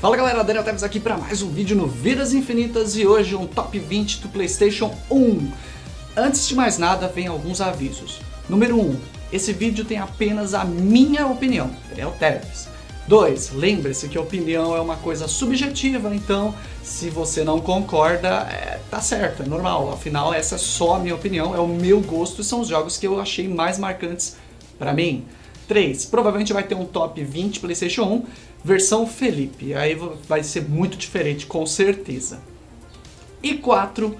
Fala galera, Daniel Teves aqui para mais um vídeo no Vidas Infinitas e hoje um Top 20 do PlayStation 1. Antes de mais nada, vem alguns avisos. Número 1, esse vídeo tem apenas a minha opinião, Daniel Teves. 2, lembre-se que a opinião é uma coisa subjetiva, então se você não concorda, tá certo, é normal. Afinal, essa é só a minha opinião, é o meu gosto e são os jogos que eu achei mais marcantes para mim. 3, provavelmente vai ter um Top 20 PlayStation 1, versão Felipe, aí vai ser muito diferente, com certeza. E 4,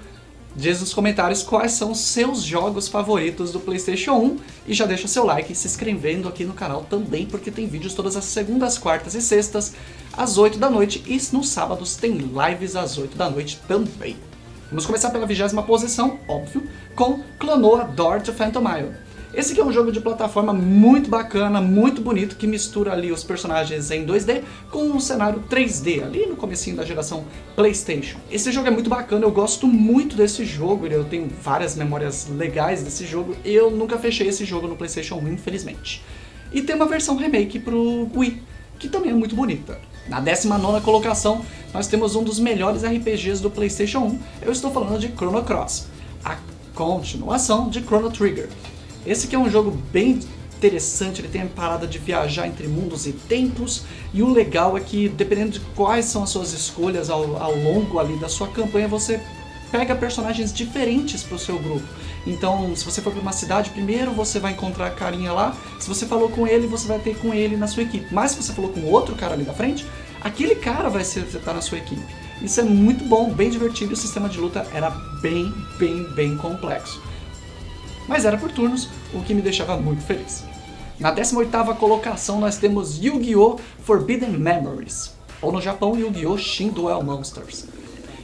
diz nos comentários quais são os seus jogos favoritos do PlayStation 1 e já deixa seu like e se inscrevendo aqui no canal também, porque tem vídeos todas as segundas, quartas e sextas às 8 da noite e nos sábados tem lives às 8 da noite também. Vamos começar pela 20ª posição, óbvio, com Klonoa Door to Phantom Isle. Esse aqui é um jogo de plataforma muito bacana, muito bonito, que mistura ali os personagens em 2D com um cenário 3D, ali no comecinho da geração PlayStation. Esse jogo é muito bacana, eu gosto muito desse jogo, eu tenho várias memórias legais desse jogo, eu nunca fechei esse jogo no PlayStation 1, infelizmente. E tem uma versão remake pro Wii, que também é muito bonita. Na 19ª colocação, nós temos um dos melhores RPGs do PlayStation 1, eu estou falando de Chrono Cross, a continuação de Chrono Trigger. Esse aqui é um jogo bem interessante, ele tem a parada de viajar entre mundos e tempos, e o legal é que, dependendo de quais são as suas escolhas ao longo ali da sua campanha, você pega personagens diferentes para o seu grupo. Então, se você for para uma cidade primeiro, você vai encontrar a carinha lá, se você falou com ele, você vai ter com ele na sua equipe. Mas se você falou com outro cara ali da frente, aquele cara vai estar na sua equipe. Isso é muito bom, bem divertido, e o sistema de luta era bem complexo. Mas era por turnos, o que me deixava muito feliz. Na 18ª colocação nós temos Yu-Gi-Oh! Forbidden Memories, ou no Japão Yu-Gi-Oh! Shin Duel Monsters.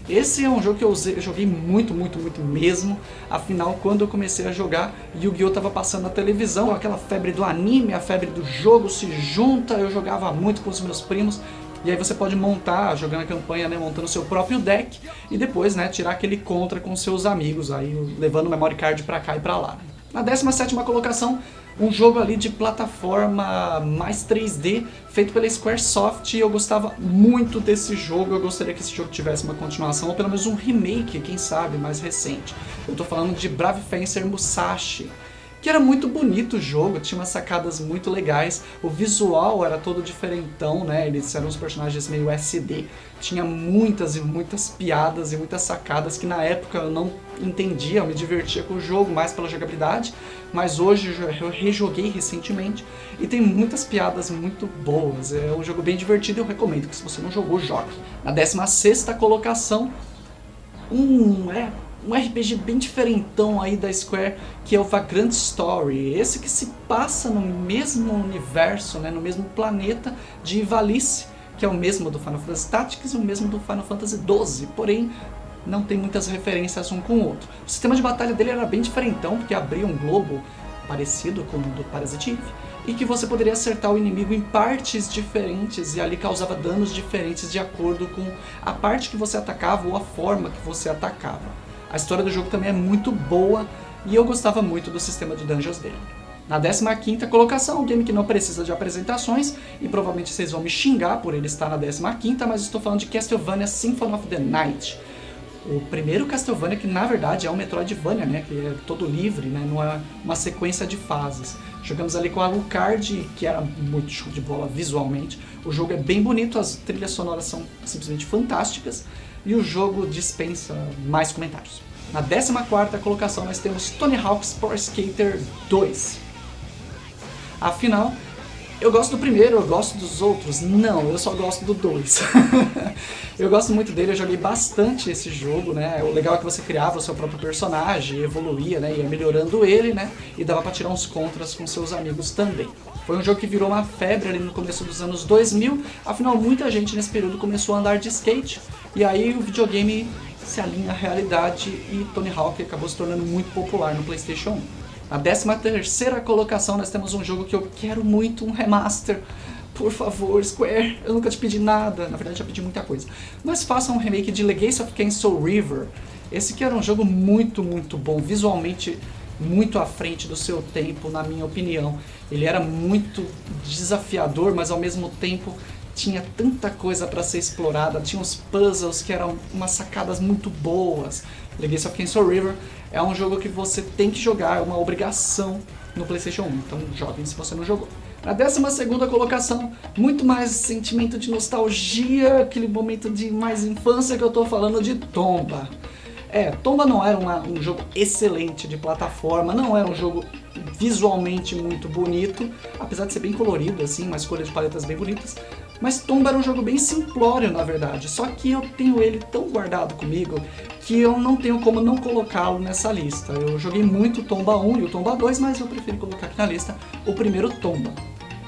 Esse é um jogo que eu joguei muito mesmo, afinal quando eu comecei a jogar, Yu-Gi-Oh! Tava passando na televisão, aquela febre do anime, a febre do jogo se junta, eu jogava muito com os meus primos, e aí você pode montar, jogando a campanha, né, montando o seu próprio deck, e depois, né, tirar aquele contra com seus amigos, aí levando o memory card pra cá e pra lá. Na 17ª colocação, um jogo ali de plataforma mais 3D, feito pela Squaresoft, e eu gostava muito desse jogo, eu gostaria que esse jogo tivesse uma continuação, ou pelo menos um remake, quem sabe, mais recente. Eu tô falando de Brave Fencer Musashi, que era muito bonito o jogo, tinha umas sacadas muito legais, o visual era todo diferentão, né, eles eram uns personagens meio SD, tinha muitas piadas e muitas sacadas que na época eu não entendia, eu me divertia com o jogo mais pela jogabilidade, mas hoje eu rejoguei recentemente e tem muitas piadas muito boas, é um jogo bem divertido e eu recomendo que se você não jogou, jogue. Na 16ª colocação, um RPG bem diferentão aí da Square, que é o Vagrant Story. Esse que se passa no mesmo universo, né, no mesmo planeta de Ivalice, que é o mesmo do Final Fantasy Tactics e o mesmo do Final Fantasy XII, porém não tem muitas referências um com o outro. O sistema de batalha dele era bem diferentão, porque abria um globo parecido com o do Parasite Eve, e que você poderia acertar o inimigo em partes diferentes e ali causava danos diferentes de acordo com a parte que você atacava ou a forma que você atacava. A história do jogo também é muito boa e eu gostava muito do sistema de dungeons dele. Na 15ª colocação, um game que não precisa de apresentações e provavelmente vocês vão me xingar por ele estar na 15ª, mas estou falando de Castlevania Symphony of the Night. O primeiro Castlevania que na verdade é um Metroidvania, né, que é todo livre, né, não é uma sequência de fases. Jogamos ali com a Alucard, que era muito show de bola visualmente. O jogo é bem bonito, as trilhas sonoras são simplesmente fantásticas e o jogo dispensa mais comentários. Na 14ª colocação nós temos Tony Hawk's Pro Skater 2. Afinal, eu gosto do primeiro, eu gosto dos outros? Não, eu só gosto do 2. Eu gosto muito dele, eu joguei bastante esse jogo, né? O legal é que você criava o seu próprio personagem, evoluía, né? Ia melhorando ele, né? E dava pra tirar uns contras com seus amigos também. Foi um jogo que virou uma febre ali no começo dos anos 2000, afinal muita gente nesse período começou a andar de skate, e aí o videogame se alinha à realidade e Tony Hawk acabou se tornando muito popular no PlayStation 1. Na 13ª colocação nós temos um jogo que eu quero muito, um remaster. Por favor, Square, eu nunca te pedi nada, na verdade já pedi muita coisa. Mas faça um remake de Legacy of Kain Soul River. Esse que era um jogo muito bom, visualmente muito à frente do seu tempo, na minha opinião. Ele era muito desafiador, mas ao mesmo tempo tinha tanta coisa para ser explorada, tinha uns puzzles que eram umas sacadas muito boas. Legacy of Kain Soul River é um jogo que você tem que jogar, é uma obrigação no PlayStation 1, então joguem se você não jogou. Na 12ª colocação, muito mais sentimento de nostalgia, aquele momento de mais infância que eu tô falando de Tomba. Tomba não era um jogo excelente de plataforma, não era um jogo visualmente muito bonito, apesar de ser bem colorido, assim, uma escolha de paletas bem bonitas, mas Tomba era um jogo bem simplório, na verdade, só que eu tenho ele tão guardado comigo que eu não tenho como não colocá-lo nessa lista. Eu joguei muito o Tomba 1 e o Tomba 2, mas eu prefiro colocar aqui na lista o primeiro Tomba.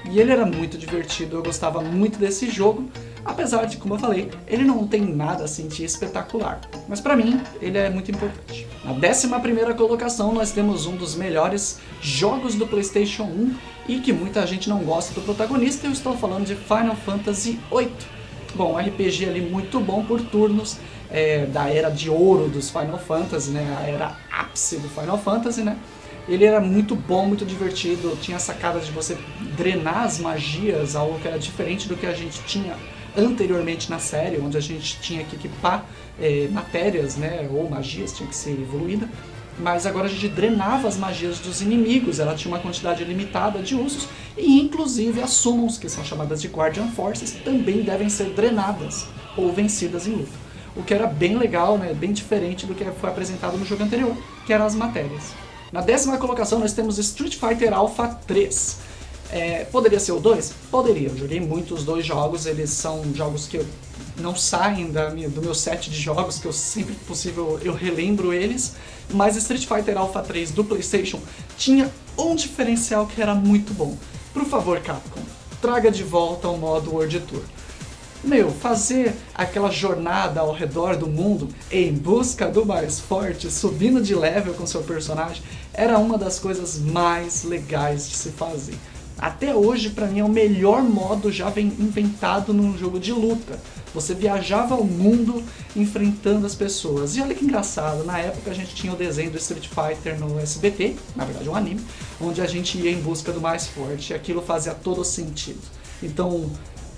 E ele era muito divertido, eu gostava muito desse jogo, apesar de, como eu falei, ele não tem nada assim de espetacular. Mas pra mim, ele é muito importante. Na 11ª colocação, nós temos um dos melhores jogos do PlayStation 1 e que muita gente não gosta do protagonista, eu estou falando de Final Fantasy VIII. Bom, um RPG ali muito bom por turnos, da era de ouro dos Final Fantasy, né? A era ápice do Final Fantasy, né? Ele era muito bom, muito divertido, tinha sacadas de você drenar as magias, algo que era diferente do que a gente tinha anteriormente na série, onde a gente tinha que equipar matérias, né, ou magias, tinha que ser evoluída, mas agora a gente drenava as magias dos inimigos, ela tinha uma quantidade limitada de usos, e inclusive as summons, que são chamadas de Guardian Forces, também devem ser drenadas ou vencidas em luta. O que era bem legal, né, bem diferente do que foi apresentado no jogo anterior, que eram as matérias. Na 10ª colocação nós temos Street Fighter Alpha 3. Poderia ser o 2? Poderia. Eu joguei muito os dois jogos, eles são jogos que não saem do meu set de jogos, que eu sempre que possível eu relembro eles, mas Street Fighter Alpha 3 do PlayStation tinha um diferencial que era muito bom. Por favor, Capcom, traga de volta o modo World Tour. Fazer aquela jornada ao redor do mundo em busca do mais forte, subindo de level com seu personagem, era uma das coisas mais legais de se fazer. Até hoje, pra mim, é o melhor modo já inventado num jogo de luta. Você viajava ao mundo enfrentando as pessoas. E olha que engraçado, na época a gente tinha o desenho do Street Fighter no SBT, na verdade um anime, onde a gente ia em busca do mais forte, e aquilo fazia todo sentido. Então,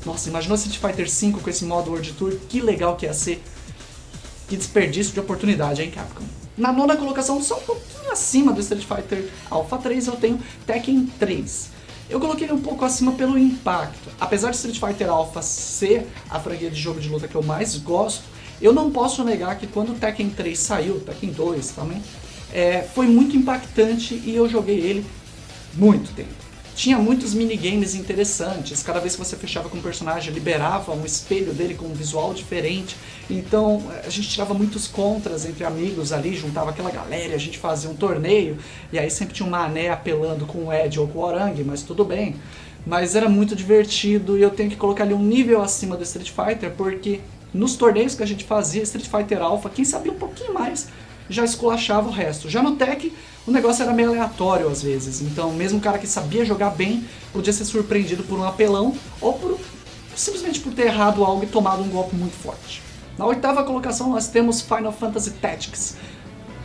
nossa, imagina o Street Fighter V com esse modo World Tour, que legal que ia ser. Que desperdício de oportunidade, hein, Capcom? Na 9ª colocação, só um pouquinho acima do Street Fighter Alpha 3, eu tenho Tekken 3. Eu coloquei ele um pouco acima pelo impacto. Apesar de Street Fighter Alpha ser a franquia de jogo de luta que eu mais gosto, eu não posso negar que quando o Tekken 3 saiu, Tekken 2 também, foi muito impactante e eu joguei ele muito tempo. Tinha muitos minigames interessantes, cada vez que você fechava com um personagem, liberava um espelho dele com um visual diferente, então a gente tirava muitos contras entre amigos ali, juntava aquela galera, a gente fazia um torneio, e aí sempre tinha um mané apelando com o Ed ou com o Orangue, mas tudo bem. Mas era muito divertido e eu tenho que colocar ali um nível acima do Street Fighter, porque nos torneios que a gente fazia, Street Fighter Alpha, quem sabia um pouquinho mais já esculachava o resto. Já no Tekken, o negócio era meio aleatório às vezes, então mesmo o cara que sabia jogar bem podia ser surpreendido por um apelão ou simplesmente por ter errado algo e tomado um golpe muito forte. Na 8ª colocação nós temos Final Fantasy Tactics,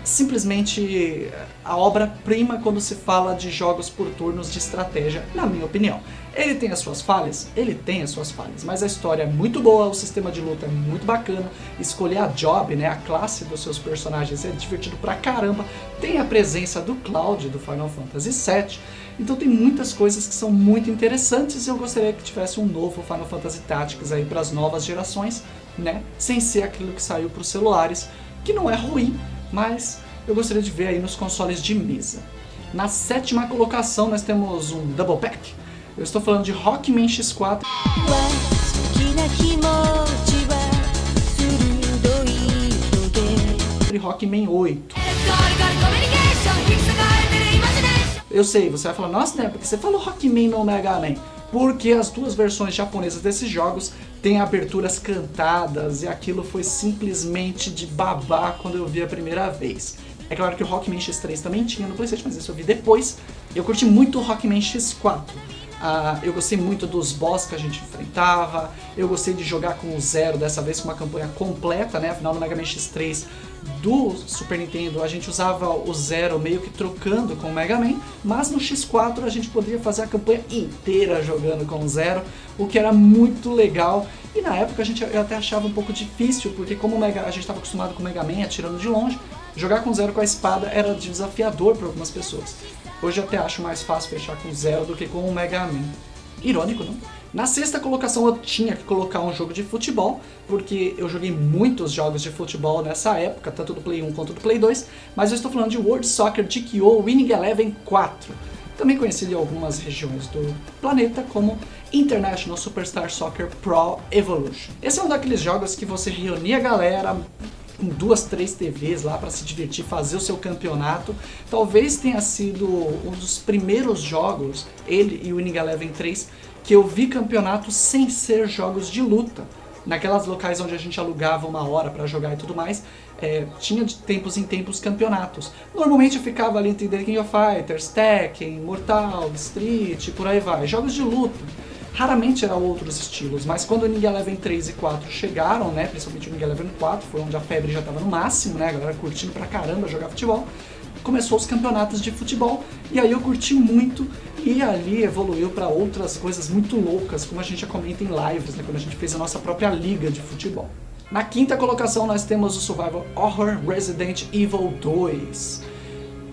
simplesmente a obra-prima quando se fala de jogos por turnos de estratégia, na minha opinião. Ele tem as suas falhas? Ele tem as suas falhas, mas a história é muito boa, o sistema de luta é muito bacana, escolher a job, né, a classe dos seus personagens é divertido pra caramba, tem a presença do Cloud do Final Fantasy VII, então tem muitas coisas que são muito interessantes e eu gostaria que tivesse um novo Final Fantasy Tactics aí para as novas gerações, né, sem ser aquilo que saiu para os celulares, que não é ruim, mas eu gostaria de ver aí nos consoles de mesa. Na 7ª colocação nós temos um Double Pack. Eu estou falando de Rockman X4 e Rockman 8. Eu sei, você vai falar, nossa, né, porque você falou Rockman no Mega Man? Porque as duas versões japonesas desses jogos têm aberturas cantadas e aquilo foi simplesmente de babar quando eu vi a primeira vez. É claro que o Rockman X3 também tinha no PlayStation, mas isso eu vi depois. Eu curti muito o Rockman X4. Eu gostei muito dos boss que a gente enfrentava, eu gostei de jogar com o Zero, dessa vez com uma campanha completa, né? Afinal, no Mega Man X3 do Super Nintendo a gente usava o Zero meio que trocando com o Mega Man, mas no X4 a gente poderia fazer a campanha inteira jogando com o Zero, o que era muito legal. E na época eu até achava um pouco difícil, porque como a gente estava acostumado com o Mega Man atirando de longe, jogar com o Zero com a espada era desafiador para algumas pessoas. Hoje eu até acho mais fácil fechar com o Zero do que com o Mega Man. Irônico, não? Na sexta colocação eu tinha que colocar um jogo de futebol, porque eu joguei muitos jogos de futebol nessa época, tanto do Play 1 quanto do Play 2, mas eu estou falando de World Soccer GKO Winning Eleven 4, também conhecido em algumas regiões do planeta como International Superstar Soccer Pro Evolution. Esse é um daqueles jogos que você reunia a galera com 2, 3 TVs lá para se divertir, fazer o seu campeonato. Talvez tenha sido um dos primeiros jogos, ele e o Winning Eleven 3, que eu vi campeonatos sem ser jogos de luta. Naquelas locais onde a gente alugava uma hora para jogar e tudo mais, tinha de tempos em tempos campeonatos. Normalmente eu ficava ali entre The King of Fighters, Tekken, Mortal, Street, por aí vai. Jogos de luta. Raramente eram outros estilos, mas quando o Winning Eleven 3 e 4 chegaram, né, principalmente o Winning Eleven 4, foi onde a febre já estava no máximo, né, a galera curtindo pra caramba jogar futebol, começou os campeonatos de futebol, e aí eu curti muito, e ali evoluiu para outras coisas muito loucas, como a gente já comenta em lives, né, quando a gente fez a nossa própria liga de futebol. Na quinta colocação nós temos o Survival Horror Resident Evil 2.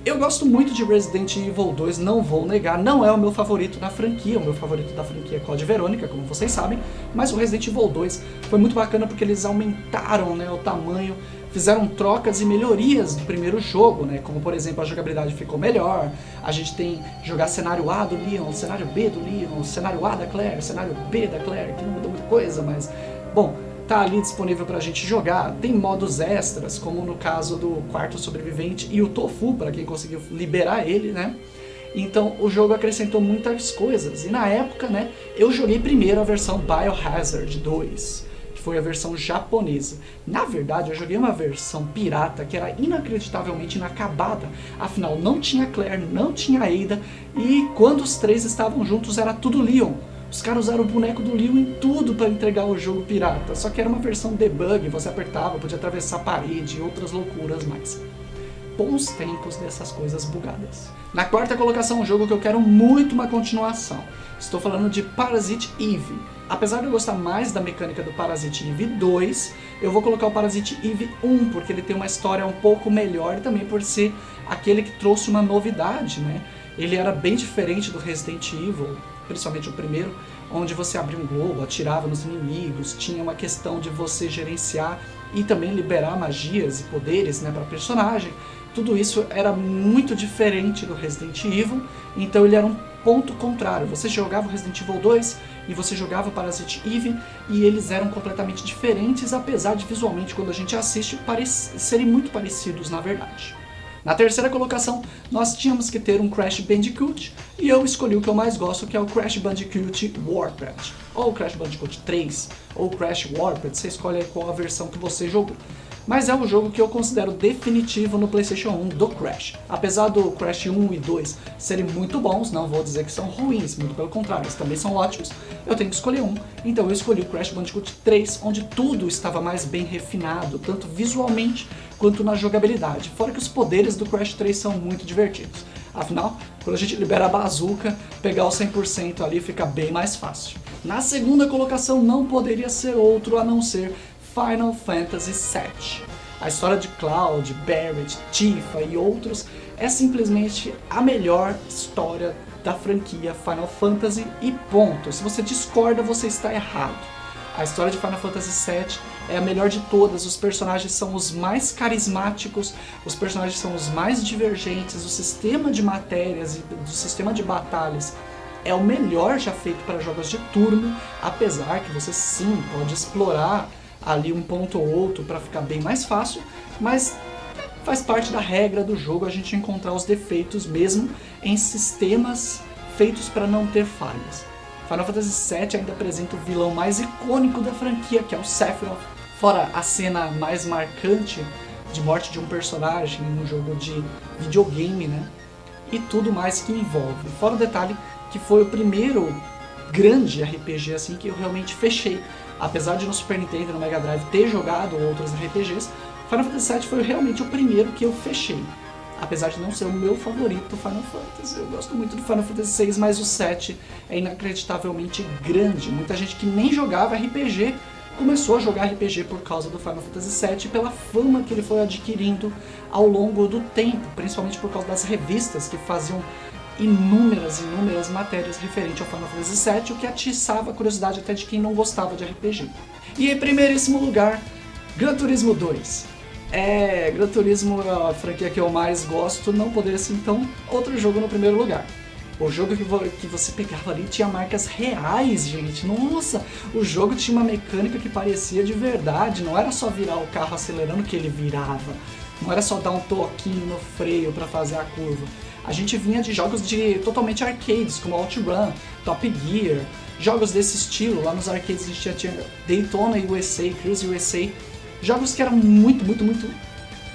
Eu gosto muito de Resident Evil 2, não vou negar, não é o meu favorito da franquia, o meu favorito da franquia é Code Verônica, como vocês sabem, mas o Resident Evil 2 foi muito bacana porque eles aumentaram, né, o tamanho, fizeram trocas e melhorias do primeiro jogo, né, como por exemplo a jogabilidade ficou melhor, a gente tem jogar cenário A do Leon, cenário B do Leon, cenário A da Claire, cenário B da Claire, que não mudou muita coisa, mas, bom, tá ali disponível pra gente jogar, tem modos extras, como no caso do Quarto Sobrevivente e o Tofu, para quem conseguiu liberar ele, né? Então o jogo acrescentou muitas coisas, e na época, né, eu joguei primeiro a versão Biohazard 2, que foi a versão japonesa. Na verdade, eu joguei uma versão pirata que era inacreditavelmente inacabada, afinal não tinha Claire, não tinha Ada, e quando os três estavam juntos era tudo Leon. Os caras usaram o boneco do Leon em tudo para entregar o jogo pirata, só que era uma versão debug, você apertava, podia atravessar a parede e outras loucuras mais. Bons tempos dessas coisas bugadas. Na quarta colocação, um jogo que eu quero muito uma continuação. Estou falando de Parasite Eve. Apesar de eu gostar mais da mecânica do Parasite Eve 2, eu vou colocar o Parasite Eve 1, porque ele tem uma história um pouco melhor e também por ser aquele que trouxe uma novidade, né? Ele era bem diferente do Resident Evil, principalmente o primeiro, onde você abria um globo, atirava nos inimigos, tinha uma questão de você gerenciar e também liberar magias e poderes, né, para personagem. Tudo isso era muito diferente do Resident Evil, então ele era um ponto contrário. Você jogava o Resident Evil 2 e você jogava o Parasite Eve e eles eram completamente diferentes, apesar de visualmente, quando a gente assiste, serem muito parecidos na verdade. Na terceira colocação, nós tínhamos que ter um Crash Bandicoot, e eu escolhi o que eu mais gosto, que é o Crash Bandicoot Warped, ou Crash Bandicoot 3, ou Crash Warped, você escolhe qual a versão que você jogou. Mas é um jogo que eu considero definitivo no PlayStation 1 do Crash. Apesar do Crash 1 e 2 serem muito bons, não vou dizer que são ruins, muito pelo contrário, eles também são ótimos, eu tenho que escolher um, então eu escolhi o Crash Bandicoot 3, onde tudo estava mais bem refinado, tanto visualmente quanto na jogabilidade, fora que os poderes do Crash 3 são muito divertidos. Afinal, quando a gente libera a bazuca, pegar o 100% ali fica bem mais fácil. Na segunda colocação não poderia ser outro a não ser Final Fantasy VII. A história de Cloud, Barret, Tifa e outros é simplesmente a melhor história da franquia Final Fantasy e ponto. Se você discorda, você está errado. A história de Final Fantasy VII é a melhor de todas, os personagens são os mais carismáticos, os personagens são os mais divergentes, o sistema de matérias e do sistema de batalhas é o melhor já feito para jogos de turno, apesar que você sim pode explorar ali um ponto ou outro para ficar bem mais fácil, mas faz parte da regra do jogo a gente encontrar os defeitos mesmo em sistemas feitos para não ter falhas. Final Fantasy VII ainda apresenta o vilão mais icônico da franquia, que é o Sephiroth, fora a cena mais marcante de morte de um personagem em um jogo de videogame, né? E tudo mais que envolve. Fora o detalhe que foi o primeiro grande RPG assim que eu realmente fechei. Apesar de no Super Nintendo e no Mega Drive ter jogado outros RPGs, Final Fantasy VII foi realmente o primeiro que eu fechei. Apesar de não ser o meu favorito Final Fantasy, eu gosto muito do Final Fantasy VI, mas o 7 é inacreditavelmente grande. Muita gente que nem jogava RPG começou a jogar RPG por causa do Final Fantasy VII e pela fama que ele foi adquirindo ao longo do tempo, principalmente por causa das revistas que faziam inúmeras matérias referentes ao Final Fantasy VII, o que atiçava a curiosidade até de quem não gostava de RPG. E em primeiríssimo lugar, Gran Turismo 2. Gran Turismo é a franquia que eu mais gosto, não poderia ser então outro jogo no primeiro lugar. O jogo que você pegava ali tinha marcas reais, gente. Nossa, o jogo tinha uma mecânica que parecia de verdade, não era só virar o carro acelerando que ele virava, não era só dar um toquinho no freio para fazer a curva. A gente vinha de jogos totalmente arcades, como OutRun, Top Gear, jogos desse estilo. Lá nos arcades a gente tinha Daytona USA, Cruise USA, jogos que eram muito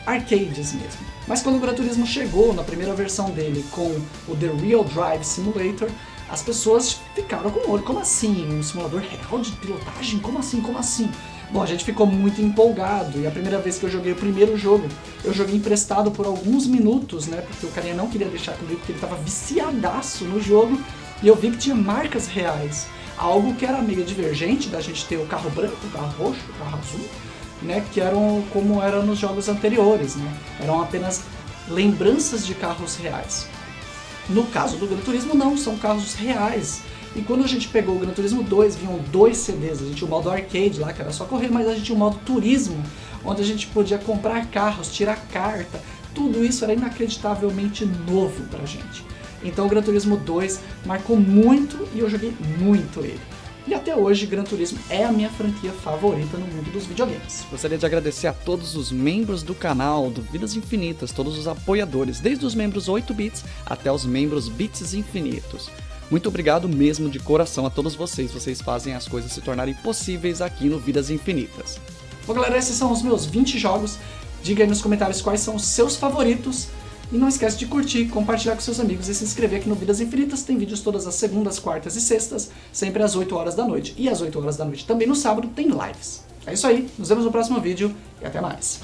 arcades mesmo. Mas quando o Gran Turismo chegou na primeira versão dele com o The Real Drive Simulator, as pessoas ficaram com o olho. Como assim? Um simulador real de pilotagem? Como assim? Bom, a gente ficou muito empolgado, e a primeira vez que eu joguei o primeiro jogo, eu joguei emprestado por alguns minutos, né, porque o carinha não queria deixar comigo, porque ele tava viciadaço no jogo, e eu vi que tinha marcas reais, algo que era meio divergente da gente ter o carro branco, o carro roxo, o carro azul, né, que eram como era nos jogos anteriores, né, eram apenas lembranças de carros reais. No caso do Gran Turismo não, são carros reais. E quando a gente pegou o Gran Turismo 2, vinham 2 CDs, a gente tinha o modo arcade lá, que era só correr, mas a gente tinha o modo turismo, onde a gente podia comprar carros, tirar carta, tudo isso era inacreditavelmente novo pra gente. Então o Gran Turismo 2 marcou muito e eu joguei muito ele. E até hoje, Gran Turismo é a minha franquia favorita no mundo dos videogames. Gostaria de agradecer a todos os membros do canal do Vidas Infinitas, todos os apoiadores, desde os membros 8 bits até os membros bits infinitos. Muito obrigado mesmo de coração a todos vocês fazem as coisas se tornarem possíveis aqui no Vidas Infinitas. Bom galera, esses são os meus 20 jogos, diga aí nos comentários quais são os seus favoritos, e não esquece de curtir, compartilhar com seus amigos e se inscrever aqui no Vidas Infinitas. Tem vídeos todas as segundas, quartas e sextas, sempre às 8 horas da noite, e às 8 horas da noite também no sábado tem lives. É isso aí, nos vemos no próximo vídeo e até mais.